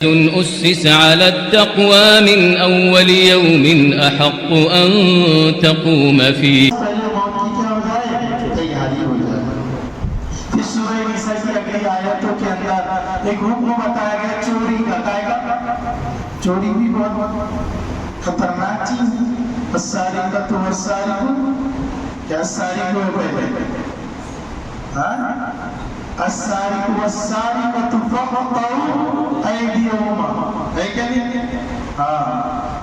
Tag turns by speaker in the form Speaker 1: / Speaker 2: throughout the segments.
Speaker 1: أسس على التقوى من أول يوم أحق أن تقوم فيه.
Speaker 2: ایک حکم بتایا گیا چوری کا، چوری بھی بہت خطرناک چیز ہے. السارقۃ والسارق، کیا السارق ہو پہلے، السارق والسارقۃ فاقطعوا ایدیہما، ہے کیا نہیں؟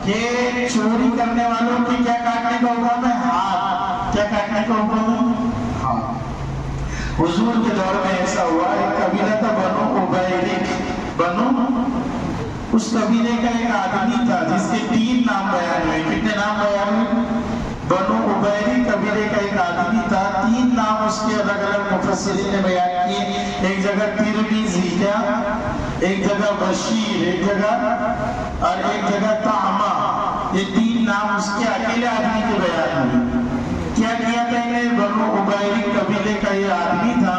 Speaker 2: کہ چوری کرنے والوں کی کیا کاٹنے کا حکم ہے؟ ہاتھ. کیا کاٹنے کا حکم ہے؟ ہاتھ. حضور کے دور میں ایسا ہوا، ایک قبیلہ تھا بنو عبیرک. اس قبیلے کا ایک آدمی تھا جس کے 3 نام بیان ہوئے. کتنے نام بیان ہوئے؟ بنو عبیرک قبیلے کا ایک آدمی تھا، 3 نام اس کے الگ الگ مفسرین نے بیان کیے. ایک جگہ ترمذی، کیا؟ ایک جگہ بشیر، ایک جگہ اور ایک جگہ طعمہ. یہ 3 نام اس کے اکیلے آدمی کے بیان ہوئے. کیا کیا تھا انہیں؟ بنو عبیرک قبیلے کا یہ آدمی تھا.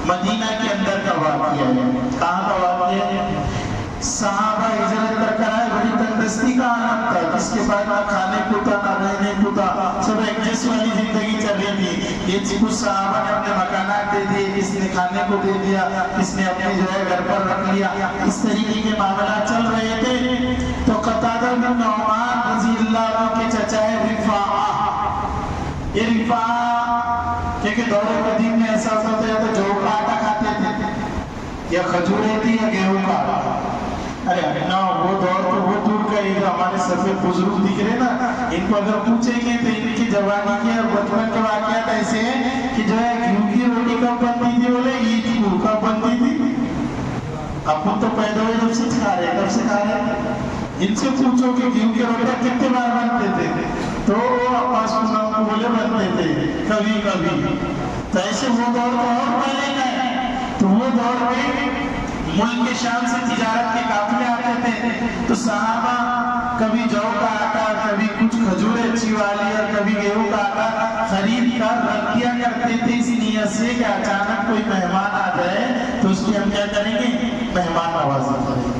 Speaker 2: مدینہ کے اندر کا واقعہ ہے. کہاں کا واقعہ ہے؟ صحابہ ہجرت کر کر آئے، بڑی تندرستی کا عالم تھا، جس کے بعد نہ کھانے کو تھا نہ رہنے کو تھا، سب ایڈجسٹ والی زندگی چل رہی تھی. یہ کچھ صحابہ نے اپنے مکانات دے دیے، کس نے کھانے کو دے دیا، کس نے اپنے جو ہے گھر پر رکھ لیا. اس طریقے کے معاملات چل رہے تھے. تو قتادہ بن نعمان رضی اللہ عنہ کے چچا ہے رفاعہ. یہ رفاعہ کہ دور قدیم میں ایسا ہوتا تھا، یا تو جو کا آٹا کھاتے تھے، یا کھجوریں تھی، یا گیہوں کا آٹا. ارے نا وہ دور تو وہ دور کا ہی. ہمارے سفید بزرگ دکھ رہے نا، ان کو اگر پوچھیں گے تو ان کی جوانی کے اور بچپن کے واقعات ایسے ہیں کہ جو ہے گھیو کی روٹی کب بنتی تھی، بولے عید کو کب بنتی تھی. اپن تو پیدا ہوئے جب سے کھا رہے، کب سے کھا رہے. ان سے پوچھو کہ گھیو کی روٹیاں کتنے بار بنتے تھے، تو وہ بولے بنتے تھے کبھی کبھی. تو ایسے وہ دور اور پہلے کا ہے. تو وہ دور میں ملک کے شام سے تجارت کے قافلے آتے تھے. تو صحابہ کبھی جو کا آٹا، کبھی کچھ کھجوریں اچھی والی اور کبھی گیہوں کا آٹا خرید کر رکھ دیا کرتے تھے، اس نیت سے کہ اچانک کوئی مہمان آ جائے تو اس کی ہم کیا کریں گے؟ مہمان نوازی کریں گے.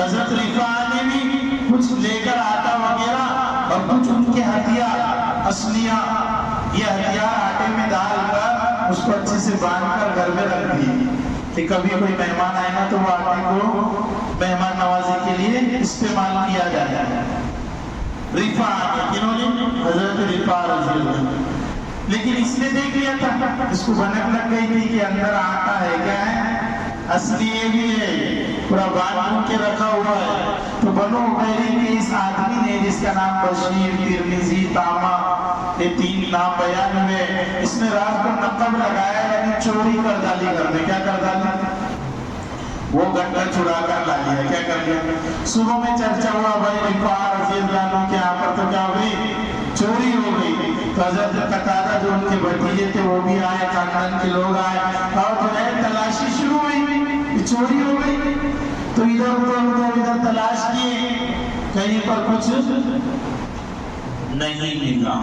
Speaker 2: حضرت رفاعہ نے بھی کچھ لے کر آٹا وغیرہ اور کچھ ان کے ہتھیار اصلیہ، یہ ہتھیار آٹے میں ڈال کر اس کو اچھے سے باندھ کر گھر میں رکھ دی کہ کبھی کوئی مہمان آئے گا تو وہ آٹے کو مہمان نوازی کے لیے استعمال کیا جائے. رفاعہ نے، کنہوں نے؟ حضرت رفاعہ رضی اللہ عنہ. لیکن اس نے دیکھ لیا تھا، اس کو بھنک لگ گئی تھی کہ اندر آٹا ہے، کیا ہے؟ اصلی یہ بھی ہے، پورا باندھ کے رکھا ہوا ہے. تو بنو عبیرک کے اس آدمی نے، جس کا نام بشیر، ترمذی، طعمہ، یہ 3 نام بیان ہوئے، اس نے رات کو نقب لگایا، یعنی چوری کر ڈالی گھر میں. کیا کر ڈالی؟ وہ گنڈا چڑا کر لا لیا. کیا کر لیا؟ صبح میں چرچا ہوا بھائی رفاعہ رضی اللہ عنہ کے یہاں پر تو کیا ہوئی؟ چوری ہو گئی. تو حضرت قتادہ جو ان کے بھتیجے تھے وہ بھی آئے، خاندان کے لوگ آئے، اور جو ہے تلاشی شروع ہوئی، چوری ہو گئی. تو ادھر تلاش کیے، کہیں پر کچھ نہیں ملا.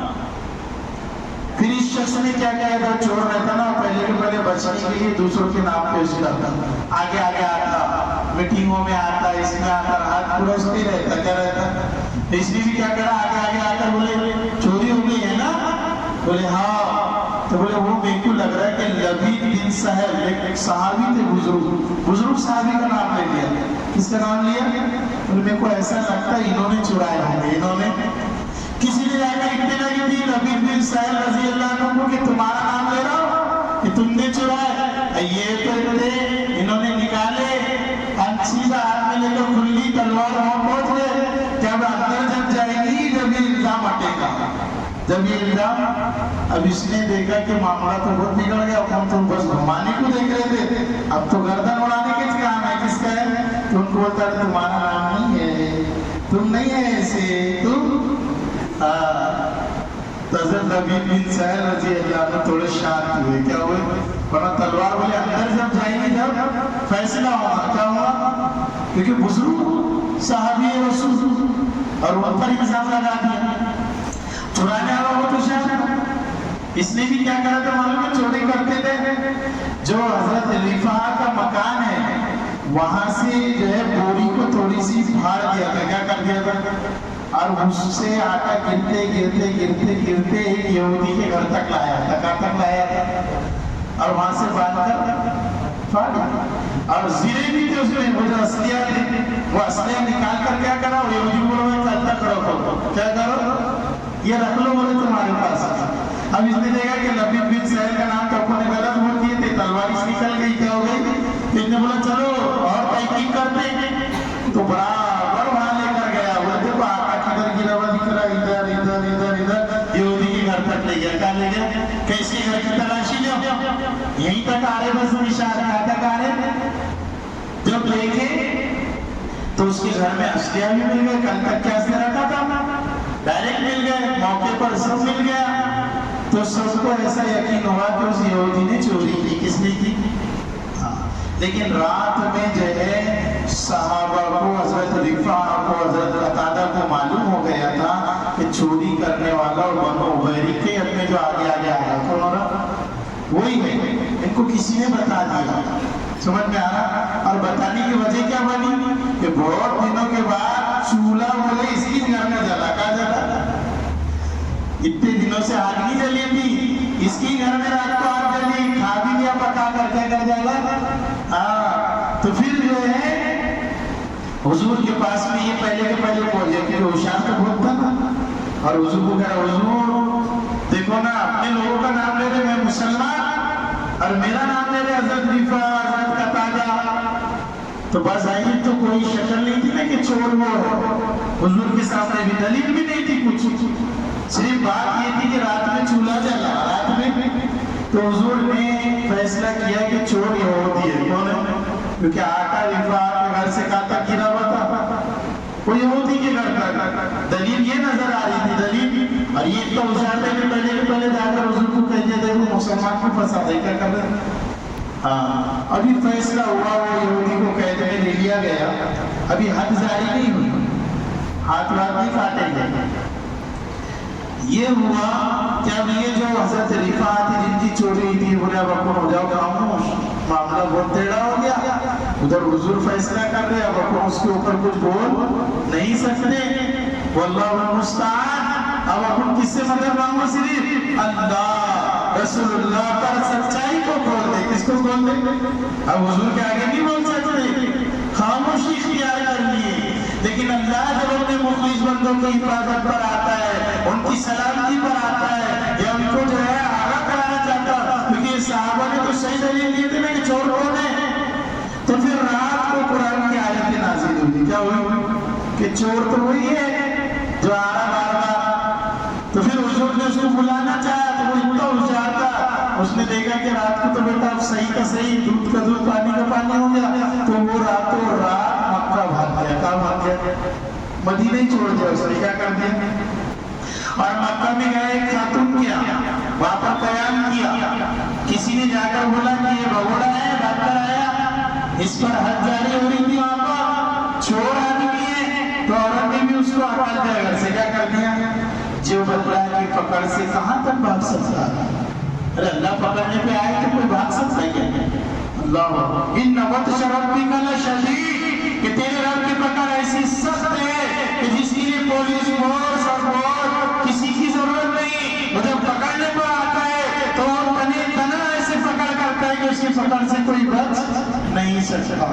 Speaker 2: پھر اس شخص نے کیا کیا تھا؟ چور رہتا نا، پہلے کے پہلے بچنے کے لیے دوسروں کے نام پیش کرتا، آگے آگے آتا، میٹنگوں میں آتا، اس میں آتا، ہاتھ پورا اس میں رہتا. کیا رہتا؟ اس نے بھی کیا کرا؟ آگے آگے آ کر بولے چوری ہو گئی ہے نا؟ بولے ہاں. تو بولے وہ میرے کو لگ رہا ہے کہ لبید بن سہل، ایک صحابی تھے، بزرگ صحابی کا نام لے لیا. کس کا نام لیا؟ بولے میرے کو ایسا لگتا ہے انہوں نے چرایا ہے. انہوں نے کسی نے جا کر اطلاع کی تھی لبید بن سہل رضی اللہ عنہ کو کہ تمہارا نام لے رہا ہوں کہ تم نے چرایا. یہ تو انہوں نے نکالے، سیدھا ہاتھ میں لے کر کھلی تلوار وہاں پہنچ گئے. جب اندر جب جائے گی، جب یہ الزام ہٹے گا، جب یہ الزام، اب اس نے دیکھا کہ معاملہ تو بہت بگڑ گیا. ہم تو بس گھمانے کو دیکھ رہے تھے، اب تو گردن اڑانے کے کام ہے. کس کا ہے؟ تو ان کو بولتا ہے تمہارا نام نہیں ہے، تم نہیں ہے ایسے، تم. حضرت لبید بن سہل رضی اللہ عنہ تھوڑے شانت ہوئے. کیا ہوئے؟ ورنہ تلوار بولے اندر جب جائیں گے، جب فیصلہ ہوگا. کیا ہوا؟ کیونکہ بزرگ صحابی رسول اور ان پر الزام لگا دیا. چرانے والا وہ تو شاید اس نے بھی کیا کرا تھا معلوم ہے؟ چوری کرتے تھے. جو حضرت رفاعہ کا مکان ہے وہاں سے جو ہے بوری کو تھوڑی سی پھاڑ دیا تھا، کیا کر دیا تھا، اور اس سے آٹا گرتے گرتے گرتے گرتے ایک یہودی کے گھر تک لایا تھا، کہاں تک لایا تھا، اور وہاں سے باندھ کر پھاڑ دیا، اور زیرے بھی تھے اس میں، وہ جو اسلیہ تھے، وہ اسلیہ نکال کر کیا کرا، وہ یہودی بولو میں چلتا کرو، کیا کرو، یہ رکھ لو بولے تمہارے پاس۔ اب اس نے دیکھا کہ لبید بن سہل کا نام تو اپنے غلط بول دیے تھے، تلوار اس نکل گئی، کیا ہو گئی، اس نے بولا چلو اور تحقیق کرتے ہیں، تو برابر وہاں لے کر گیا، وہ دیکھو آقا کدھر گرا ہوا دکھ رہا، ادھر ادھر ادھر ادھر، یہودی کے گھر تک لے گیا، کہاں لے گیا، کیسے گھر کی تلاشی لو، یہیں تک آ رہے، بس نشان کہاں تک آ رہے، جب دیکھے تو اس کے گھر میں اسلیہ بھی مل گئے، کل تک کیا سے رکھا تھا، ڈائریکٹ مل گئے، موقع پر سب مل گیا، تو سب کو ایسا یقین ہوا کہ اس یہودی نے چوری کی، کس نے کی، لیکن رات میں جو ہے صحابہ کو، حضرت رفاع کو، حضرت قتادہ کو معلوم ہو گیا تھا کہ چوری کرنے والا اور بنو عبیری کے اپنے جو آگے آگے آ رہا، کون ہو رہا، وہی ہے، ان کو کسی نے بتا دیا، سمجھ میں آ رہا، اور بتانے کی وجہ کیا بنی کہ بہت دنوں کے بعد چولہا بولے اس کی گھر میں جلا، کہا جاتا، اتنے دنوں سے آگ نہیں جلی تھی، اس کی گھر میں رات کو آگ جلی، کھا بھی لیا پکا کر کے کر جائے گا، تو پھر جو ہے حضور کے پاس میں یہ پہلے کے پہلے پہنچے، کہ ہوشیار تو بہت تھا نا، اور حضور کو کہہ رہا، حضور دیکھو نا اپنے لوگوں کا نام لے رہے، میں مسلمان، اور میرا نام لے رہے حضرت رفاع، حضرت قتادہ، تو بس آئیے، تو کوئی شکل نہیں تھی نا کہ چور وہ ہے، حضور کے سامنے بھی دلیل بھی نہیں تھی کچھ، صرف بات یہ تھی کہ رات میں چولہا جلا، رات میں، تو حضور نے فیصلہ کیا کہ چور یہودی ہے، کون ہے، کیونکہ آقا رفاع کے گھر سے کہاں تک گرا ہوا تھا، وہ یہودی کے گھر تک، دلیل یہ نظر آ رہی تھی، دلیل، اور یہ تو اشارے کے پہلے جا کر حضور کو کہہ دیا تھا وہ مسلمان کو پھنسا دے، کیا کر رہے، ہاں ابھی فیصلہ ہوا، وہ یہودی کو قید میں لے لیا گیا، ابھی حد جاری نہیں ہوئی، ہاتھ واتھ نہیں کاٹے گئے، یہ ہوا کہ اب یہ جو حضرت رفاع تھی جن کی چوری تھی، بولے اب اپن ہو جاؤ خاموش، معاملہ بہت ٹیڑھا ہو گیا، ادھر حضور فیصلہ کر رہے، اب اپن اس کے اوپر کچھ بول نہیں سکتے، واللہ المستعان، اب اپن کس سے مدد مانگو، صرف اللہ رسول اللہ پر سچائی کو کھول دے، کس کو کھول دے، اب حضور کے آگے نہیں بول سکتے، خاموشی اختیار کر لیے، لیکن اللہ جب اپنے مخلص بندوں کی حفاظت پر آتا ہے، ان کی سلامتی پر آتا ہے، یا ان کو جو ہے آگاہ کرانا چاہتا، کیونکہ صحابہ نے تو صحیح دلیل دیے تھے نا کہ چور کون ہے، تو پھر رات کو قرآن کی آیت نازل ہوئی، کیا ہوئی کہ چور تو وہی ہے جو آ رہا بار، تو پھر حضور نے اس کو بلانا چاہا، تو وہ اتنا ہوشیار تھا، اس نے دیکھا کہ رات کو تو بیٹا اب صحیح کا صحیح، دودھ کا دودھ، پانی کا پانی ہو گیا، تو وہ راتوں رات مکہ بھاگ گیا، کہاں بھاگ گیا، مدینہ ہی چھوڑ دیا، اس نے کیا کر دیا، اور مکہ میں گئے، ایک خاتون کیا، وہاں پر قیام کیا، کسی نے جا کر بولا کہ یہ بھگوڑا ہے، بھاگ کر آیا، اس پر حد جاری ہو رہی تھی، وہاں پر چور آدمی ہے، تو عورت نے بھی اس کو ہٹا دیا گھر سے، کیا کر دیا، جو بدلا کی پکڑ سے کہاں تک بھاگ سکتا ہے، ارے اللہ پکڑنے پہ آئے تو کوئی بھاگ سکتا ہے کیا، اللہ ان بطش ربک لشدید، کہ تیرے رب کی پکڑ ایسی سخت ہے کہ جس کے لیے پولیس فورس اور فوج کسی کی ضرورت نہیں، وہ جب پکڑنے پر آتا ہے تو وہ تنے تنا ایسے پکڑ کرتا ہے کہ اس کی پکڑ سے کوئی بچ نہیں سکتا،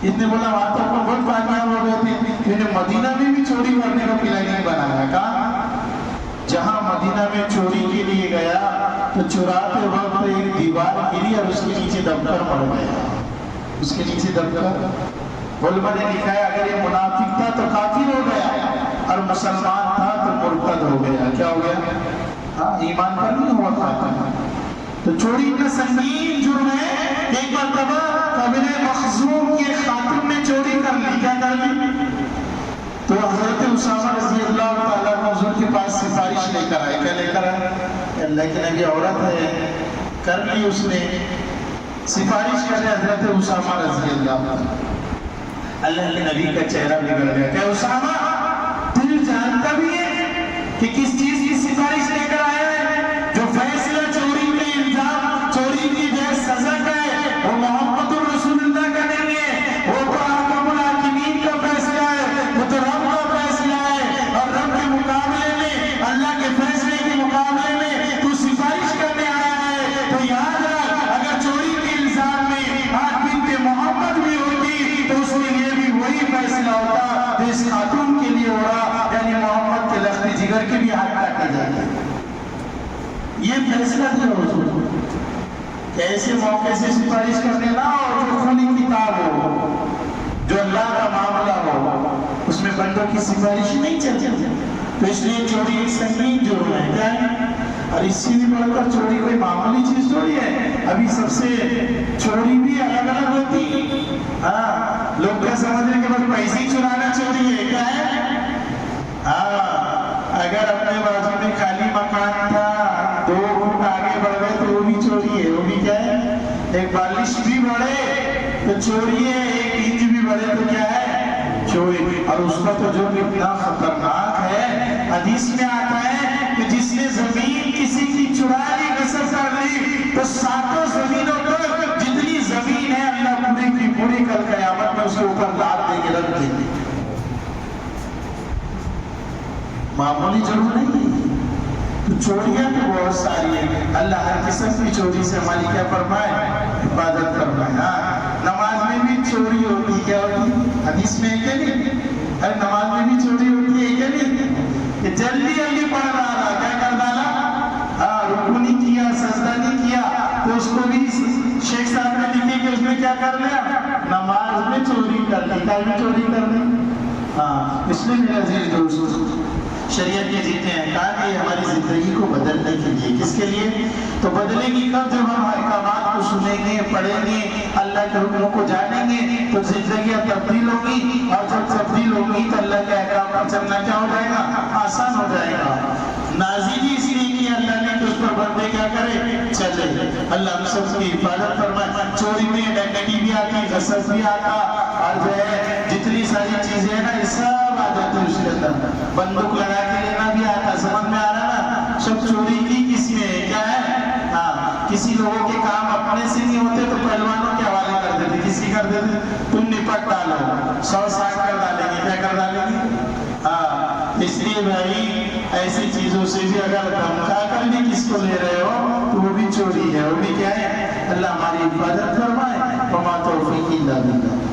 Speaker 2: اتنے بولا وہاں تو بہت کامیاب ہو گئے تھے، انہیں مدینہ میں بھی چوری کرنے کا پلان بنایا، کہا جہاں مدینہ میں چوری کے لیے گیا تو چراتے وقت ایک دیوار گری اور اس کے نیچے دب کر مر گیا، اس کے نیچے دب کر، علماء نے لکھا ہے اگر یہ منافق تھا تو کافر ہو گیا، اور مسلمان تھا تو مرتد ہو گیا، کیا ہو گیا، ہاں ایمان پر نہیں ہوا تھا، تو چوری اتنا سنگین جرم ہے، ایک مرتبہ قبیلہ مخزوم کی خاتون نے چوری کر لی، کیا کر لی، تو حضرت اسامہ رضی اللہ تعالیٰ عنہ حضور کے پاس سفارش لے کر آئے، کیا لے کر آئے، اللہ کے نبی عورت ہے، کر لی اس نے سفارش کرے حضرت اسامہ رضی اللہ تعالیٰ، اللہ کے نبی کا چہرہ بگڑ گیا، کہ اسامہ تجھے جانتا بھی ہے کہ کس چیز کی سفارش لے کر آیا ہے، جو فیصلہ چوری کے الزام، چوری کی جو سزا کا ہے وہ محمد الرسول اللہ کا نہیں ہے، وہ تو اس خاتون کے لیے ہو رہا، یعنی محمد کے لخت جگر کے بھی ہاتھ کاٹے جاتے ہیں۔ یہ فیصلہ دیا حضور کہ ایسے موقع سے سفارش کرنے نہ ہو جو خونی کتاب ہو، جو اللہ کا معاملہ ہو، اس میں بندوں کی سفارش نہیں چلتی۔ تو اس لیے چوری ایک سنگین جرم ہے، کیا ہے؟ اور اس سے بھی بڑھ کر چوری کوئی معمولی چیز تھوڑی ہے۔ ابھی سب سے چوری بھی الگ الگ ہوتی، ہاں لوگ کیا سمجھ رہے کہ بس پیسے ہی چرانا چوری ہے، کیا ہے؟ ہاں اگر اپنے بازو میں خالی مکان تھا، 2 فٹ آگے بڑھ گئے تو وہ بھی چوری ہے، وہ بھی کیا ہے؟ ایک بالش بھی بڑھے تو چوری ہے، 1 انچ بھی بڑھے تو کیا ہے؟ چوری۔ اور اس کا تو جو اتنا خطرناک ہے، حدیث میں آتا ہے کہ جس نے زمین کسی کی چرا لی، غصب کر لی، تو 7 زمینوں پر جتنی زمین ہے اللہ پوری کی پوری کل قیامت میں اس کے اوپر لاد دیں گے، رکھ دیں گے۔ معمولی جرم نہیں ہے۔ تو چوریاں تو بہت ساری ہیں، اللہ ہر قسم کی چوری سے ہماری کیا فرمائے؟ حفاظت فرمائے۔ ہاں نماز میں بھی چوری ہوتی، کیا ہوتی؟ حدیث میں ہے کہ نہیں؟ ارے نماز میں بھی چوری ہوتی ہے کہ نہیں؟ کہ جلدی جلدی پڑھ رہا تھا، کیا کر ڈالا؟ ہاں رکوع نہیں کیا، سجدہ نہیں کیا، تو اس کو بھی شیخ صاحب نے لکھے کہ اس نے کیا کر لیا؟ نماز میں چوری کر لی، کیا بھی چوری کر لی؟ ہاں اس لیے میرا عزیز دوست شریعت کے جتنے احکام ہیں ہماری زندگی کو بدلنے کے لیے، کس کے لیے؟ تو بدلے گی کب؟ جب ہم احکامات کو سنیں گے، پڑھیں گے، اللہ کے حکموں کو جانیں گے تو زندگیاں تبدیل ہوگی، اور جب تبدیل ہوگی تو اللہ کے احکام پر چلنا کیا ہو جائے گا؟ آسان ہو جائے گا۔ نازلی اس لیے کہ اللہ نے کہ اس پر بندے کیا کرے؟ چلے۔ اللہ ہم سب کی حفاظت فرمائے۔ چوری میں ڈکیتی بھی آتی، غصب بھی آتا، اور جو ہے جتنی ساری چیزیں ہیں نا یہ سب آ جاتے اس کے اندر۔ بندوق لگا کے لینا بھی آتا، سمجھ میں آ رہا نا؟ سب چوری کی کس میں ہے؟ کیا ہے؟ ہاں کسی لوگوں کے کام اپنے سے نہیں ہوتے تو پہلوانوں کے حوالے کر دیتے، کسی کر دیتے، تم نپٹ ڈالو، 100-60 کر ڈالیں گے، کیا کر ڈالیں گے؟ ہاں اس لیے بھائی ایسی چیزوں سے بھی اگر دھمکا کر بھی کس کو لے رہے ہو تو وہ بھی چوری ہے، وہ بھی کیا ہے؟ اللہ ہماری حفاظت فرمائے۔ وما توفیقی الا باللہ۔